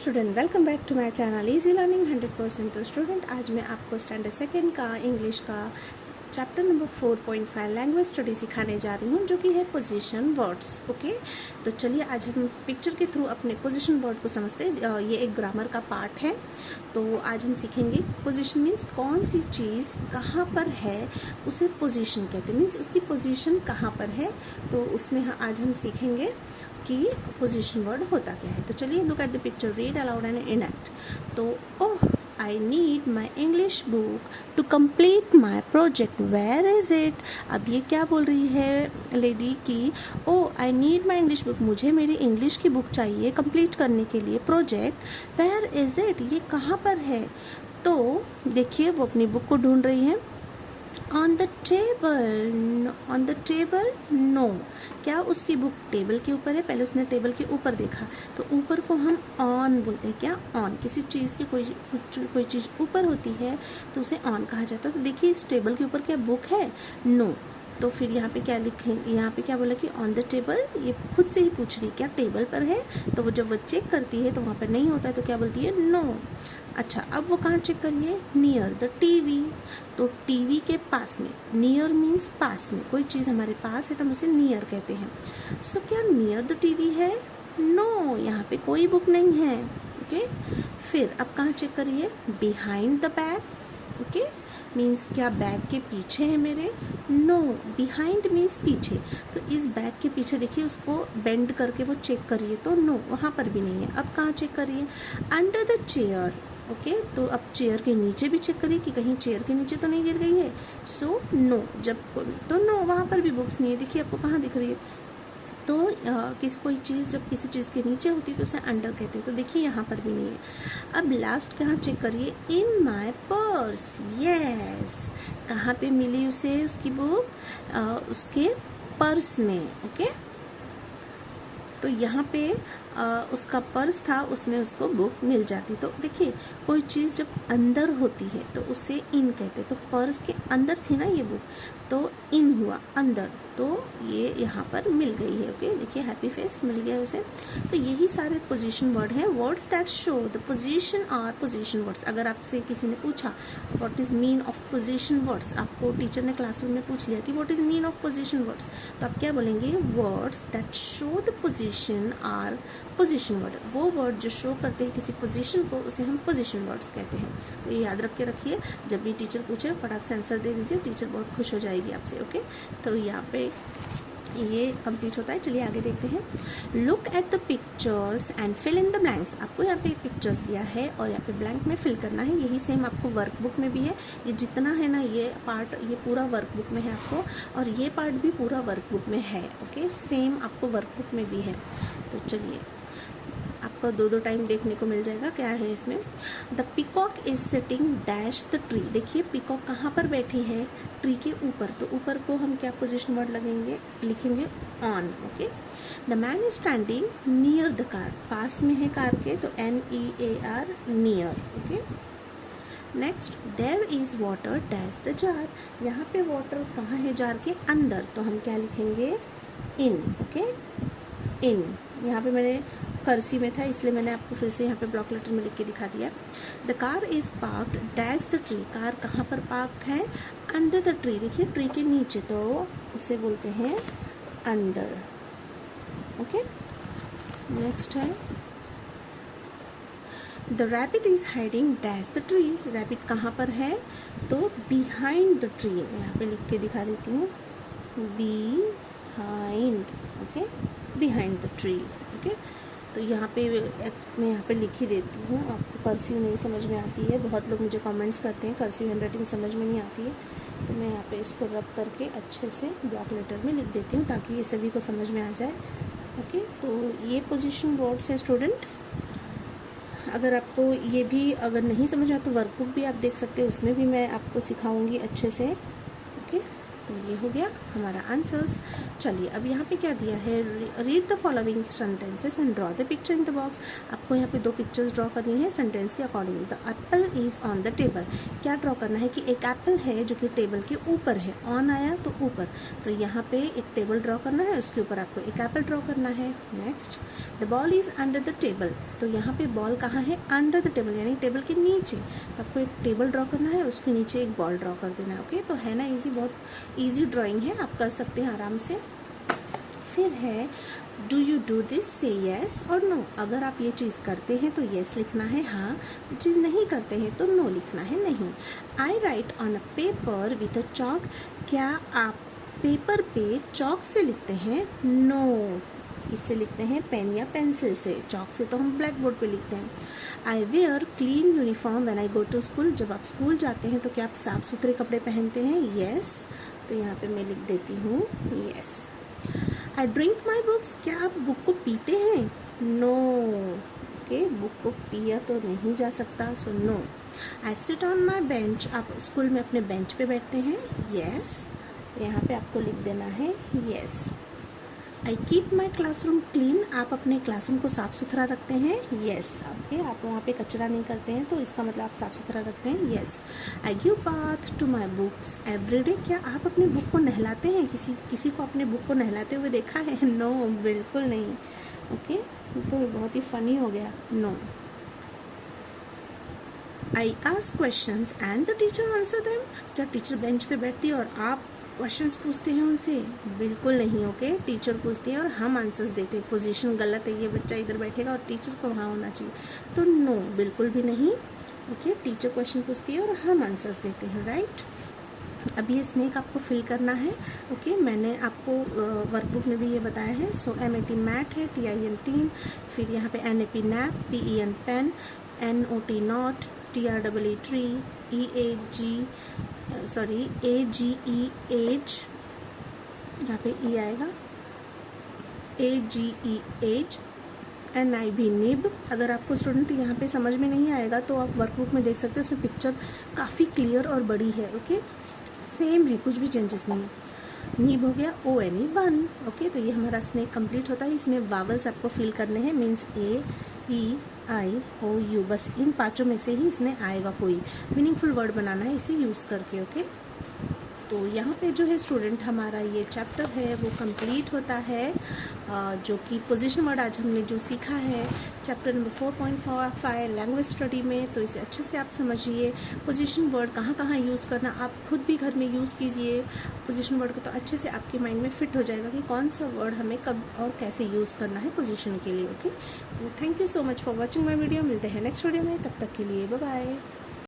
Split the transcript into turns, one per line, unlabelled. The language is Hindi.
Student, welcome back to my channel easy learning 100%। तो स्टूडेंट, आज मैं आपको स्टैंडर्ड सेकेंड का इंग्लिश का चैप्टर नंबर 4.5 लैंग्वेज स्टडी सिखाने जा रही हूँ, जो कि है पोजीशन वर्ड्स। ओके, तो चलिए आज हम पिक्चर के थ्रू अपने पोजीशन वर्ड को समझते हैं। ये एक ग्रामर का पार्ट है। तो आज हम सीखेंगे पोजीशन मीन्स कौन सी चीज़ कहाँ पर है उसे पोजीशन कहते हैं, मीन्स उसकी पोजीशन कहाँ पर है। तो उसमें आज हम सीखेंगे कि पोजीशन वर्ड होता क्या है। तो चलिए look at the picture, read aloud and enact. तो ओह, I need my English book to complete my project. Where is it? अब ये क्या बोल रही है लेडी की, oh I need my English book, मुझे मेरी इंग्लिश की बुक चाहिए कंप्लीट करने के लिए प्रोजेक्ट। Where is it? ये कहाँ पर है? तो देखिए वो अपनी बुक को ढूंढ रही है। ऑन द टेबल नो, क्या उसकी बुक टेबल के ऊपर है? पहले उसने टेबल के ऊपर देखा, तो ऊपर को हम ऑन बोलते हैं। क्या? ऑन। किसी चीज़ की कोई चीज़ ऊपर होती है तो उसे ऑन कहा जाता है। तो देखिए इस टेबल के ऊपर क्या बुक है? नो। तो फिर यहाँ पे क्या लिखेंगे, यहाँ पे क्या बोला कि ऑन द टेबल, ये खुद से ही पूछ रही है क्या टेबल पर है। तो वो जब वो चेक करती है तो वहाँ पर नहीं होता है तो क्या बोलती है? नो। अच्छा, अब वो कहाँ चेक करिए? Near the TV. तो टीवी के पास में, नियर मीन्स पास में, कोई चीज़ हमारे पास है तो हम उसे नियर कहते हैं। सो क्या नियर द टीवी है? नो, यहाँ पे कोई बुक नहीं है। ओके, फिर अब कहाँ चेक करिए? Behind the bag. Okay, means क्या बैग के पीछे है मेरे? नो, बिहाइंड मीन्स पीछे। तो इस बैग के पीछे देखिए, उसको बेंड करके वो चेक करिए तो नो, वहाँ पर भी नहीं है। अब कहाँ चेक करिए? Under the chair. ओके, तो अब चेयर के नीचे भी चेक करिए कि कहीं चेयर के नीचे तो नहीं गिर गई है। सो नो, जब तो नो, वहाँ पर भी बुक्स नहीं है। देखिए आपको कहाँ दिख रही है? तो कोई चीज़ जब किसी चीज़ के नीचे होती है तो उसे अंडर कहते हैं। तो देखिए यहाँ पर भी नहीं है। अब लास्ट कहाँ चेक करिए? In my purse. यस, कहाँ पे मिली उसे उसकी बुक? उसके पर्स में। ओके, तो यहाँ पे उसका पर्स था, उसमें उसको बुक मिल जाती। तो देखिए कोई चीज़ जब अंदर होती है तो उसे इन कहते। तो पर्स के अंदर थी ना ये बुक, तो इन हुआ अंदर, तो ये यहाँ पर मिल गई है। ओके, देखिए हैप्पी फेस मिल गया उसे। तो यही सारे पोजीशन वर्ड हैं। Words that show the position are position words. अगर आपसे किसी ने पूछा what is mean of position words, आपको टीचर ने क्लासरूम में पूछ लिया कि what is mean of position words, तो आप क्या बोलेंगे? Words that show the position are position word. वो वर्ड जो शो करते हैं किसी पोजीशन को, उसे हम पोजीशन वर्ड्स कहते हैं। तो ये याद रख के रखिए, जब भी टीचर पूछे फटाक से आंसर दे दीजिए, टीचर बहुत खुश हो जाएगी आपसे। ओके, तो यहाँ पे ये कंप्लीट होता है। चलिए आगे देखते हैं। Look at the pictures and fill in the blanks. आपको यहाँ पे पिक्चर्स दिया है और यहाँ पे ब्लैंक में फिल करना है। यही सेम आपको वर्कबुक में भी है। ये जितना है ना, ये पार्ट ये पूरा वर्कबुक में है आपको, और ये पार्ट भी पूरा वर्कबुक में है। ओके, सेम आपको वर्कबुक में भी है। तो चलिए आपको दो टाइम देखने को मिल जाएगा। क्या है इसमें? The peacock is sitting dash the tree. देखिए पिकॉक कहाँ पर बैठी है? ट्री के ऊपर। तो ऊपर को हम क्या पोजीशन वर्ड लिखेंगे? On. Okay, the man is standing near the car. पास में है कार के, तो NEAR, near. Okay, next, there is water dash the jar. यहाँ पे वाटर कहाँ है? जार के अंदर, तो हम क्या लिखेंगे? इन। ओके, इन। यहाँ पे मैंने कर्सी में था इसलिए मैंने आपको फिर से यहाँ पे ब्लॉक लेटर में लिख के दिखा दिया। The car is parked dash the tree. Car कहाँ पर पार्क्ड है? Under the tree. देखिए ट्री के नीचे, तो उसे बोलते हैं अंडर। ओके, नेक्स्ट है the rabbit is hiding dash the tree. Rabbit कहाँ पर है? तो बिहाइंड द ट्री। यहाँ पे लिख के दिखा देती हूँ, behind. Okay, behind the tree. Okay, तो यहाँ पे मैं यहाँ पे लिख ही देती हूँ। आपको कर्सिव नहीं समझ में आती है, बहुत लोग मुझे कमेंट्स करते हैं कर्सिव हैंडराइटिंग समझ में नहीं आती है, तो मैं यहाँ पे इसको रब करके अच्छे से ब्लॉक लेटर में लिख देती हूँ ताकि ये सभी को समझ में आ जाए। ओके, तो ये पोजीशन वर्ड्स है स्टूडेंट। अगर आपको ये भी अगर नहीं समझ में आता तो वर्कबुक भी आप देख सकते हो, उसमें भी मैं आपको सिखाऊंगी अच्छे से। ओके, तो ये हो गया हमारा आंसर्स। चलिए अब यहाँ पे क्या दिया है? Read the following sentences and draw the picture in the box. आपको आपको यहाँ पे 2 पिक्चर्स ड्रॉ करनी है सेंटेंस के according. The Apple is on the table, क्या ड्रॉ करना है कि एक एप्पल है जो कि टेबल के ऊपर है, ऑन आया तो ऊपर, तो यहाँ पे एक टेबल ड्रॉ करना है, उसके ऊपर आपको एक एप्पल ड्रॉ करना है। Next, the ball is under the table, तो यहाँ पे बॉल कहाँ है, अंडर द टेबल यानी टेबल के नीचे, तो आपको एक टेबल ड्रॉ करना है, उसके नीचे एक बॉल ड्रॉ कर देना है। ओके, तो है ना ईजी, बहुत ईजी ड्राइंग है, आप कर सकते हैं आराम से। फिर है डू यू डू दिस, से येस और नो, अगर आप ये चीज़ करते हैं तो येस लिखना है हाँ, चीज़ नहीं करते हैं तो नो लिखना है नहीं। I write on a paper with a chalk, क्या आप पेपर पे चॉक से लिखते हैं, नो, इससे लिखते हैं पेन या पेंसिल से, चॉक से तो हम ब्लैक बोर्ड पे लिखते हैं। I wear clean uniform when I go to school, जब आप स्कूल जाते हैं तो क्या आप साफ़ सुथरे कपड़े पहनते हैं, येस, तो यहाँ पे मैं लिख देती हूँ yes. I drink my books, क्या आप बुक को पीते हैं, नो, ओके, बुक को पिया तो नहीं जा सकता, so no. I sit on my bench, आप स्कूल में अपने बेंच पे बैठते हैं, येस, यहाँ पे आपको लिख देना है yes. I keep my classroom clean, आप अपने क्लासरूम को साफ़ सुथरा रखते हैं, येस, आप वहाँ पे कचरा नहीं करते हैं तो इसका मतलब आप साफ़ सुथरा रखते हैं, yes. I give bath to my books everyday, क्या आप अपनी बुक को नहलाते हैं, किसी को अपने बुक को नहलाते हुए देखा है, नो, बिल्कुल नहीं। ओके, तो बहुत ही फ़नी हो गया, no. I ask questions and the teacher answer them, क्या टीचर बेंच पे बैठती है और आप क्वेश्चंस पूछते हैं उनसे, बिल्कुल नहीं। ओके, टीचर पूछती है और हम आंसर्स देते हैं, पोजीशन गलत है, ये बच्चा इधर बैठेगा और टीचर को वहाँ होना चाहिए, तो नो, बिल्कुल भी नहीं। ओके, टीचर क्वेश्चन पूछती है और हम आंसर्स देते हैं, राइट। अब ये स्नेक आपको फिल करना है। ओके, मैंने आपको वर्कबुक में भी ये बताया है। सो MAT मैट है, TIN टीम, फिर यहाँ पे NAP nap, PEN pen, NOT not, TREE tree, AGE age, यहाँ पे E आएगा, AGE एज, NIB निब। अगर आपको स्टूडेंट यहाँ पे समझ में नहीं आएगा तो आप वर्कबुक में देख सकते हो, उसमें पिक्चर काफ़ी क्लियर और बड़ी है। ओके, सेम है, कुछ भी चेंजेस नहीं है। निब हो गया, ONE बन। ओके, तो ये हमारा स्नेक कंप्लीट होता है। इसमें वावल्स आपको फिल करने हैं, means A, E, I, O, U, बस इन 5 में से ही इसमें आएगा कोई मीनिंगफुल वर्ड बनाना है इसे यूज़ करके। ओके, तो यहाँ पे जो है स्टूडेंट हमारा ये चैप्टर है वो कंप्लीट होता है, जो कि पोजीशन वर्ड आज हमने जो सीखा है चैप्टर नंबर 4.5 लैंग्वेज स्टडी में। तो इसे अच्छे से आप समझिए, पोजीशन वर्ड कहाँ कहाँ यूज़ करना, आप खुद भी घर में यूज़ कीजिए पोजीशन वर्ड को, तो अच्छे से आपके माइंड में फिट हो जाएगा कि कौन सा वर्ड हमें कब और कैसे यूज़ करना है पोजीशन के लिए। ओके, तो thank you so much for watching my video, मिलते हैं नेक्स्ट वीडियो में, तब तक के लिए बाय बाय।